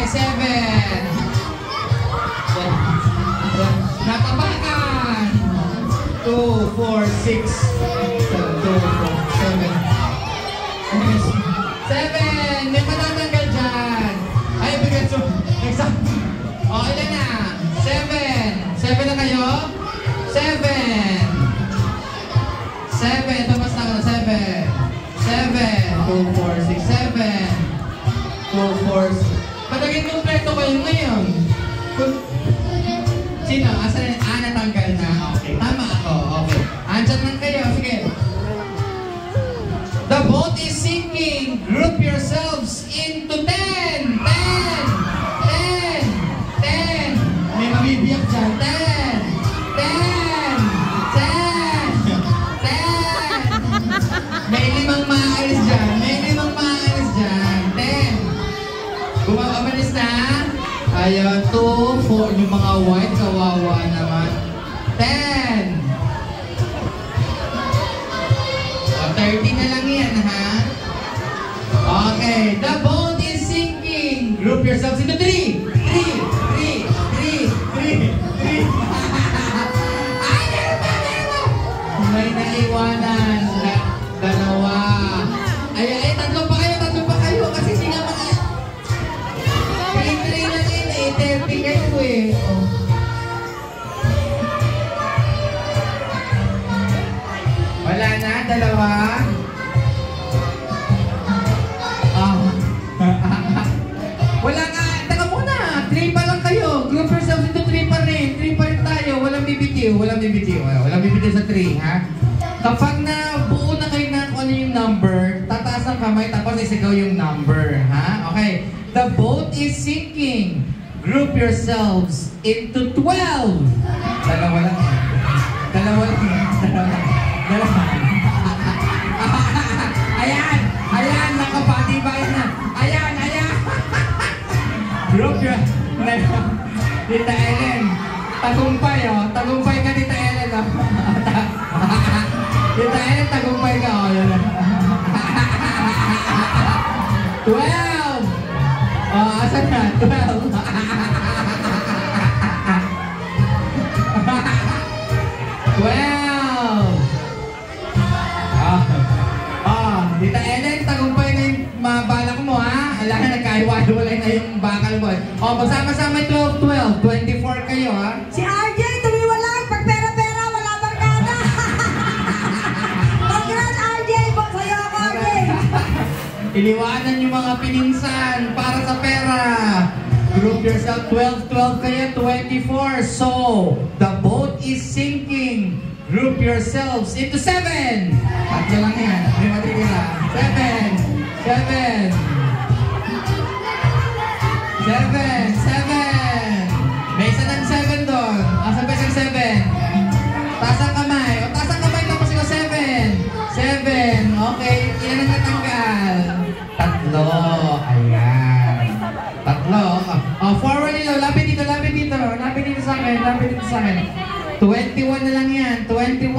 7. Natapakan. 2, 4, 6. 2, 4, 7. 7. May matatanggal dyan. Ay, bigyan so. Exam. O, ilan na? 7. 7 na kayo? 7. 7. Tumas na ako. 7. 7. 2, 4, 6, 7. 2, 4, 6. Patagin kompleto kayo ngayon. Sino? Asan? Natanggal na. Okay. Tama ako. Okay. Andyan lang kayo. Sige. The boat is sinking. Group yourselves into 10. 10. 10. 10. May mabibiyak dyan. 10. 10. 10. 10. May 5 maalis dyan. May 5 maalis dyan. 10. Bumababilis na. Ayan. 2, 4. Yung mga white, kawawa naman. 10. O, 30 na lang yan, ha? Okay. The boat is sinking. Group yourselves into 3. 3. 3. 3. 3. 3. Ay, meron. May naiwanan. Dalawa. Ay, tatlo pa kayo. Kasi hindi nga mga... 3 lang yun, 30 kayo, eh. Oh. Wala na, dalawa. Wala nga, taka muna. 3 pa lang kayo. Group yourselves into 3 pa rin. 3 pa rin tayo. Walang bibitiw. Walang bibitiw sa 3, ha? Kapag na buo na kayo na kung ano yung number, tataas ang kamay tapos isigaw yung number, ha? Okay. The boat is sinking. Group yourselves into 12. Dalawa lang. Ayan, nakapatibayan na. Ayan. Group your... Tita Ellen, tagumpay, oh. Tagumpay ka, Tita Ellen, oh. Tita Ellen, tagumpay ka, oh. 12! Oh, asan na? 12! 12! Tita Ellen, tagumpay na yung balak mo, ha? Ala na, nagkahiwalay na yung bakal mo. Oh, magsama-sama 12, 12. 24 kayo, ha? Si RJ, tumiwalang. Pag pera-pera, wala barkada. Congrats, RJ. Bok sa'yo ako, RJ. Iniwanan yung mga pininsan para sa pera. Group yourself, 12, 12 kayo, 24. So, the boat is sinking. Group yourselves into 7. Tatlo lang yan. May matitira. 7. 7. 7. 7. May isa ng 7 doon. Asa ba isang 7? Taas ang kamay. O, taas ang kamay tapos ikaw 7. 7. Okay. Ilan ang natanggal? 3. Ayan. 3. Forward nilo. Lapit dito. Lapit dito sa akin. 21 na lang yan. 21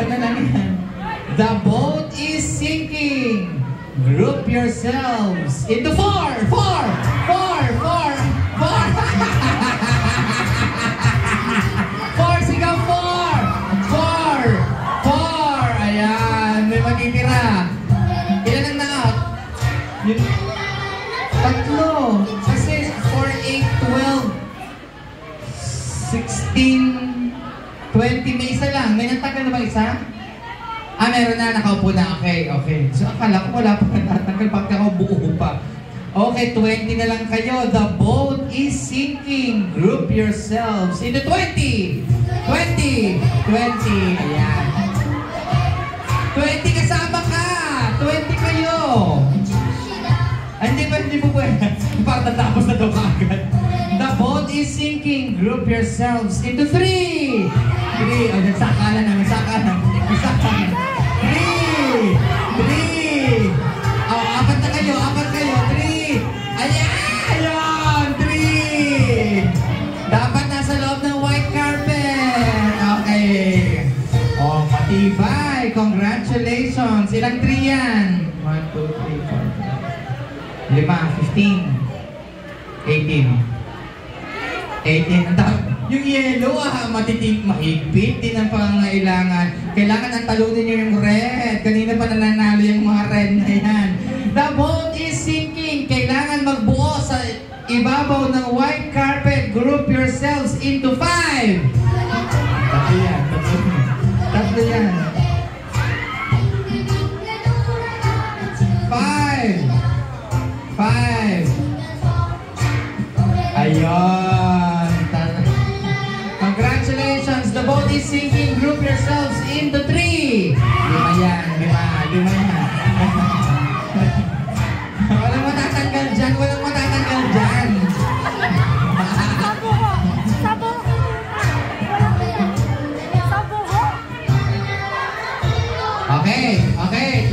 na lang yan. The boat is sinking. Group yourselves into 4. 4. 4. 4. 4. Sigaw 4. 4. Ayan. May matitira. Ilan ang na-out? Tatlo. Kasi 4, 8, 12. 16, 20, may isa lang. May natanggal na ba isa? Meron na. Nakaupo na. Okay. So, akala ko wala pa natanggal. Pagka ako buo pa. Okay, 20 na lang kayo. The boat is sinking. Group yourselves into 20. 20. Ayan. 20 kasama ka. 20 kayo. Hindi po pwede. Parang natapos na ito kaagad. The boat is sinking. Group yourselves into 3. 3. O, nagsaka na. 3. 3. O, apat na kayo. 3. Ayan! 3. Dapat nasa loob ng white carpet. Okay. O, matibay. Congratulations. Ilang 3 yan? 1, 2, 3, 4, 5. 15. 18. 18. Ang tawag. Yung yellow mahigpit din ang pangangailangan. Kailangan ang talunin nyo yung red. Kanina pa nananalo yung mga red na yan. The boat is sinking. Kailangan magbuo sa ibabaw ng white carpet. Group yourselves into 5. Tatlo yan. Tatlo yan. 5. Ayun. Congratulations. The boat is sinking. Group yourselves into 3. Lima yan. Lima yan. Walang matatanggal dyan. Walang matatanggal dyan. Sabo. Okay.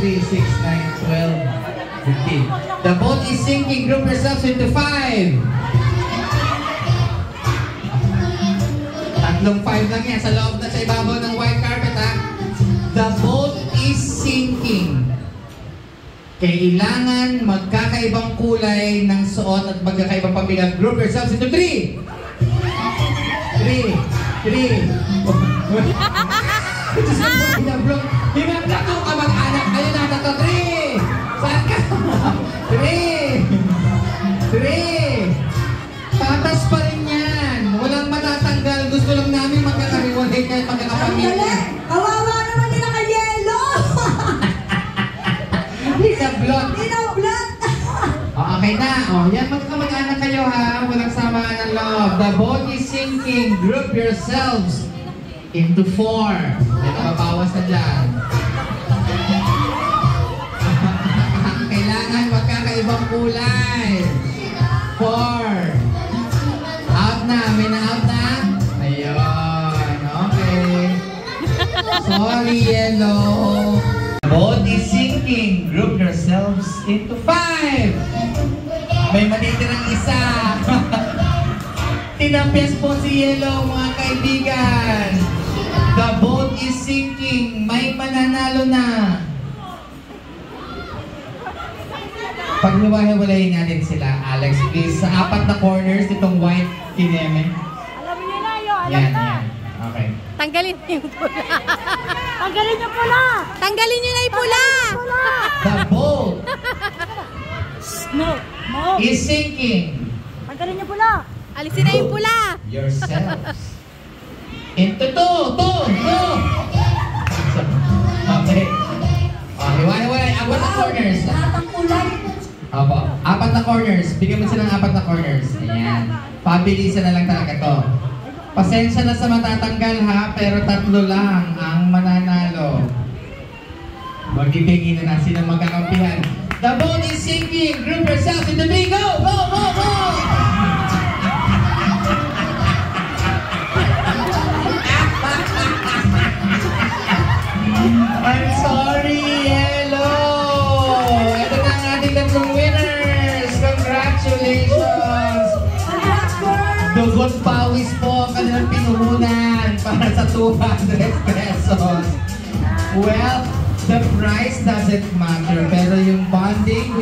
3, 6, 9, 12, 15. The boat is sinking. Group yourselves into 5. Tatlong 5 lang yan. Sa loob na sa ibabaw ng white carpet, ha? The boat is sinking. Kailangan magkakaibang kulay ng suot at magkakaibang pamilya. Group yourselves into 3. 3. Hinablak yung kamag-anak. Ayun na, 3. Saan ka? 3. Patas pa rin yan. Walang matatanggal. Gusto lang namin magkakariwalay kahit magkakapamilya. Kawawa naman nila kay Yelo. Hinablak. Okay na. Yan, magkamag-anak kayo, ha? Walang samaan ng loob. The boat is sinking. Group yourselves into 4. May nakabawas na dyan. Kailangan magkakaibang kulay. 4. Out na. May na-out na? Ayun. Okay. Sorry, Yellow. The boat is sinking. Group yourselves into 5. May matitirang isa. Tinampias po si Yellow, mga kaibigan. The boat is sinking. May mananalo na. Paghiwa-hiwalayin natin sila, Alex, please. Sa 4 na corners nitong white kineme. Alam niyo na yun. Yan. Okay. Tanggalin niyo yung pula. Tanggalin niyo pula. Tanggalin niyo na yung pula. The boat No. is sinking. Tanggalin niyo pula. Alisin na yung pula. Yourselves into 2. Okay. Hiwa-hiwalay. 4 na corners. Lahat ang kulay. Opo. 4 na corners. Bigyan mo sila ng 4 na corners. Ayan. Pabilisan na lang talaga to. Pasensya na sa matatanggal, ha, pero 3 lang ang mananalo. Magbibigay na sila magkakampihan. The boat is sinking. Group yourselves into 3. Go! I'm sorry, Yellow! Ito na ang ating 3 winners! Congratulations! Dugot pawis po ang kanilang pinuhunan para sa 200 pesos. Well, the price doesn't matter, pero yung bonding